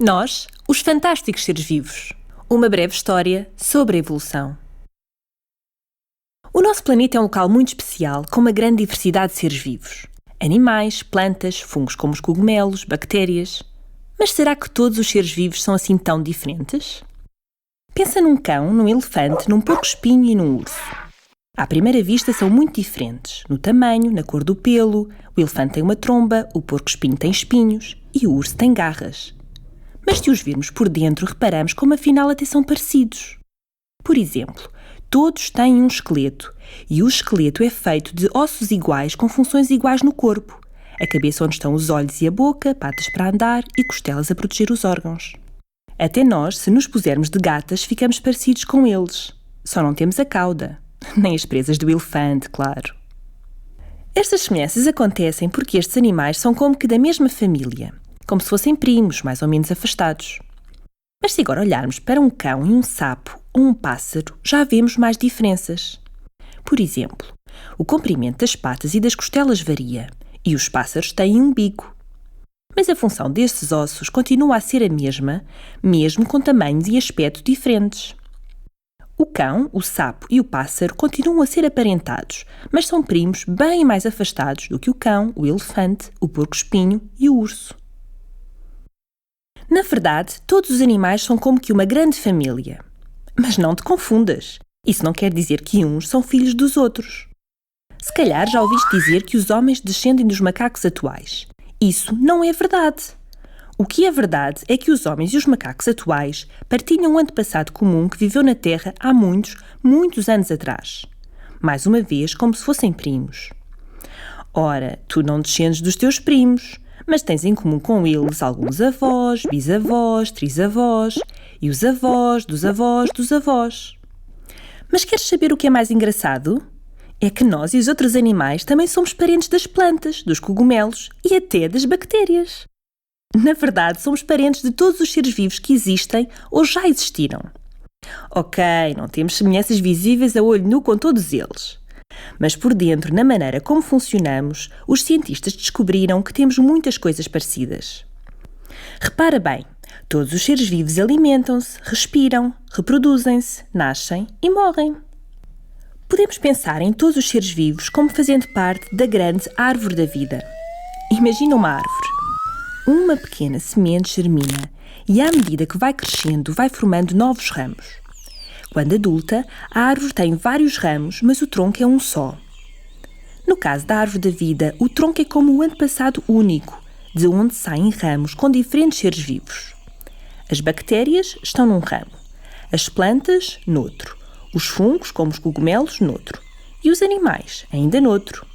Nós, os fantásticos seres vivos. Uma breve história sobre a evolução. O nosso planeta é um local muito especial, com uma grande diversidade de seres vivos. Animais, plantas, fungos como os cogumelos, bactérias. Mas será que todos os seres vivos são assim tão diferentes? Pensa num cão, num elefante, num porco-espinho e num urso. À primeira vista são muito diferentes, no tamanho, na cor do pelo. O elefante tem uma tromba, o porco-espinho tem espinhos e o urso tem garras. Mas se os virmos por dentro, reparamos como afinal até são parecidos. Por exemplo, todos têm um esqueleto e o esqueleto é feito de ossos iguais com funções iguais no corpo. A cabeça onde estão os olhos e a boca, patas para andar e costelas a proteger os órgãos. Até nós, se nos pusermos de gatas, ficamos parecidos com eles. Só não temos a cauda, nem as presas do elefante, claro. Estas semelhanças acontecem porque estes animais são como que da mesma família, como se fossem primos, mais ou menos afastados. Mas se agora olharmos para um cão e um sapo ou um pássaro, já vemos mais diferenças. Por exemplo, o comprimento das patas e das costelas varia, e os pássaros têm um bico. Mas a função destes ossos continua a ser a mesma, mesmo com tamanhos e aspecto diferentes. O cão, o sapo e o pássaro continuam a ser aparentados, mas são primos bem mais afastados do que o cão, o elefante, o porco-espinho e o urso. Na verdade, todos os animais são como que uma grande família. Mas não te confundas. Isso não quer dizer que uns são filhos dos outros. Se calhar já ouviste dizer que os homens descendem dos macacos atuais. Isso não é verdade. O que é verdade é que os homens e os macacos atuais partilham um antepassado comum que viveu na Terra há muitos, muitos anos atrás. Mais uma vez, como se fossem primos. Ora, tu não descendes dos teus primos, mas tens em comum com eles alguns avós, bisavós, trisavós e os avós dos avós dos avós. Mas queres saber o que é mais engraçado? É que nós e os outros animais também somos parentes das plantas, dos cogumelos e até das bactérias. Na verdade, somos parentes de todos os seres vivos que existem ou já existiram. Ok, não temos semelhanças visíveis a olho nu com todos eles. Mas por dentro, na maneira como funcionamos, os cientistas descobriram que temos muitas coisas parecidas. Repara bem, todos os seres vivos alimentam-se, respiram, reproduzem-se, nascem e morrem. Podemos pensar em todos os seres vivos como fazendo parte da grande árvore da vida. Imagina uma árvore. Uma pequena semente germina e, à medida que vai crescendo, vai formando novos ramos. Quando adulta, a árvore tem vários ramos, mas o tronco é um só. No caso da árvore da vida, o tronco é como um antepassado único, de onde saem ramos com diferentes seres vivos. As bactérias estão num ramo, as plantas, noutro, os fungos, como os cogumelos, noutro, e os animais, ainda noutro.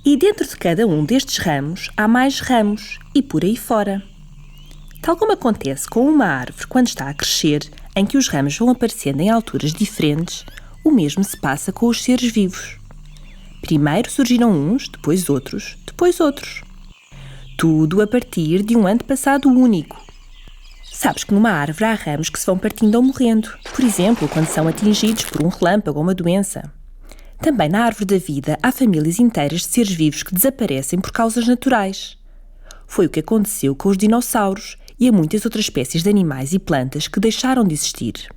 E dentro de cada um destes ramos, há mais ramos, e por aí fora. Tal como acontece com uma árvore quando está a crescer, em que os ramos vão aparecendo em alturas diferentes, o mesmo se passa com os seres vivos. Primeiro surgiram uns, depois outros, depois outros. Tudo a partir de um antepassado único. Sabes que numa árvore há ramos que se vão partindo ou morrendo, por exemplo, quando são atingidos por um relâmpago ou uma doença. Também na árvore da vida há famílias inteiras de seres vivos que desaparecem por causas naturais. Foi o que aconteceu com os dinossauros e a muitas outras espécies de animais e plantas que deixaram de existir.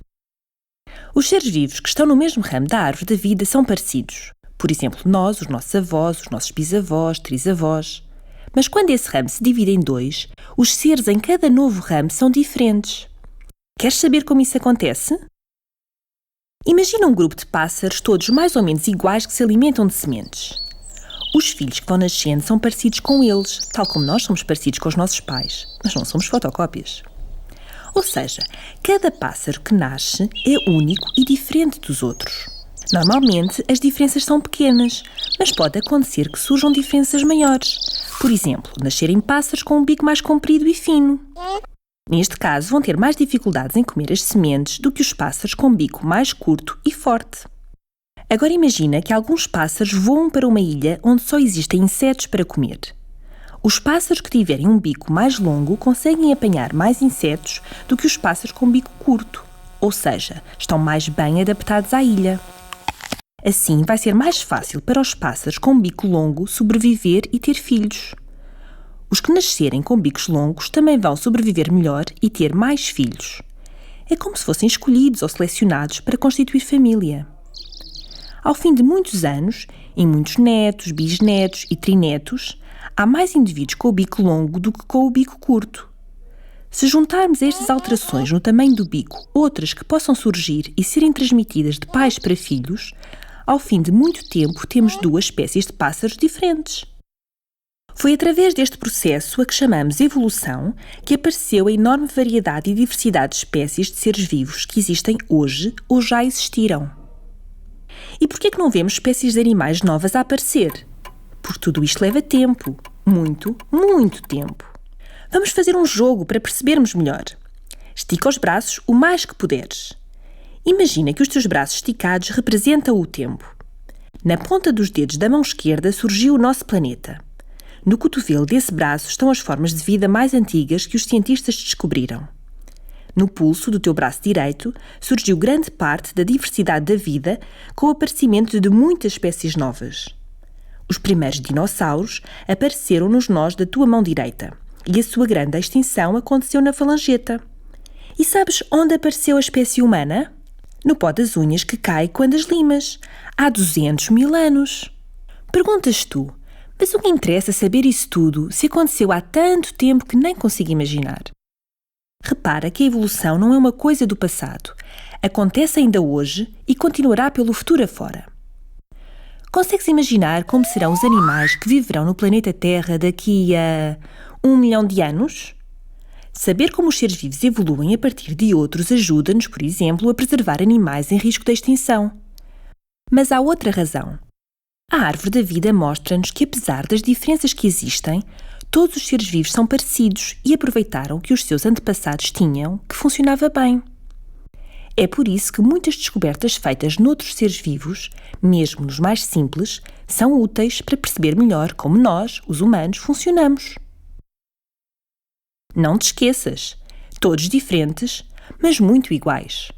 Os seres vivos que estão no mesmo ramo da árvore da vida são parecidos. Por exemplo, nós, os nossos avós, os nossos bisavós, trisavós. Mas quando esse ramo se divide em dois, os seres em cada novo ramo são diferentes. Queres saber como isso acontece? Imagina um grupo de pássaros todos mais ou menos iguais que se alimentam de sementes. Os filhos que vão nascendo são parecidos com eles, tal como nós somos parecidos com os nossos pais, mas não somos fotocópias. Ou seja, cada pássaro que nasce é único e diferente dos outros. Normalmente, as diferenças são pequenas, mas pode acontecer que surjam diferenças maiores. Por exemplo, nascerem pássaros com um bico mais comprido e fino. Neste caso, vão ter mais dificuldades em comer as sementes do que os pássaros com um bico mais curto e forte. Agora imagina que alguns pássaros voam para uma ilha onde só existem insetos para comer. Os pássaros que tiverem um bico mais longo conseguem apanhar mais insetos do que os pássaros com um bico curto, ou seja, estão mais bem adaptados à ilha. Assim, vai ser mais fácil para os pássaros com um bico longo sobreviver e ter filhos. Os que nascerem com bicos longos também vão sobreviver melhor e ter mais filhos. É como se fossem escolhidos ou selecionados para constituir família. Ao fim de muitos anos, em muitos netos, bisnetos e trinetos, há mais indivíduos com o bico longo do que com o bico curto. Se juntarmos a estas alterações no tamanho do bico outras que possam surgir e serem transmitidas de pais para filhos, ao fim de muito tempo temos duas espécies de pássaros diferentes. Foi através deste processo, a que chamamos evolução, que apareceu a enorme variedade e diversidade de espécies de seres vivos que existem hoje ou já existiram. E por que é que não vemos espécies de animais novas a aparecer? Porque tudo isto leva tempo. Muito, muito tempo. Vamos fazer um jogo para percebermos melhor. Estica os braços o mais que puderes. Imagina que os teus braços esticados representam o tempo. Na ponta dos dedos da mão esquerda surgiu o nosso planeta. No cotovelo desse braço estão as formas de vida mais antigas que os cientistas descobriram. No pulso do teu braço direito surgiu grande parte da diversidade da vida com o aparecimento de muitas espécies novas. Os primeiros dinossauros apareceram nos nós da tua mão direita e a sua grande extinção aconteceu na falangeta. E sabes onde apareceu a espécie humana? No pó das unhas que cai quando as limas, há 200.000 anos. Perguntas tu, mas o que interessa saber isso tudo se aconteceu há tanto tempo que nem consigo imaginar? Repara que a evolução não é uma coisa do passado. Acontece ainda hoje e continuará pelo futuro afora. Consegues imaginar como serão os animais que viverão no planeta Terra daqui a 1 milhão de anos? Saber como os seres vivos evoluem a partir de outros ajuda-nos, por exemplo, a preservar animais em risco de extinção. Mas há outra razão. A árvore da vida mostra-nos que, apesar das diferenças que existem, todos os seres vivos são parecidos e aproveitaram o que os seus antepassados tinham, que funcionava bem. É por isso que muitas descobertas feitas noutros seres vivos, mesmo nos mais simples, são úteis para perceber melhor como nós, os humanos, funcionamos. Não te esqueças, todos diferentes, mas muito iguais.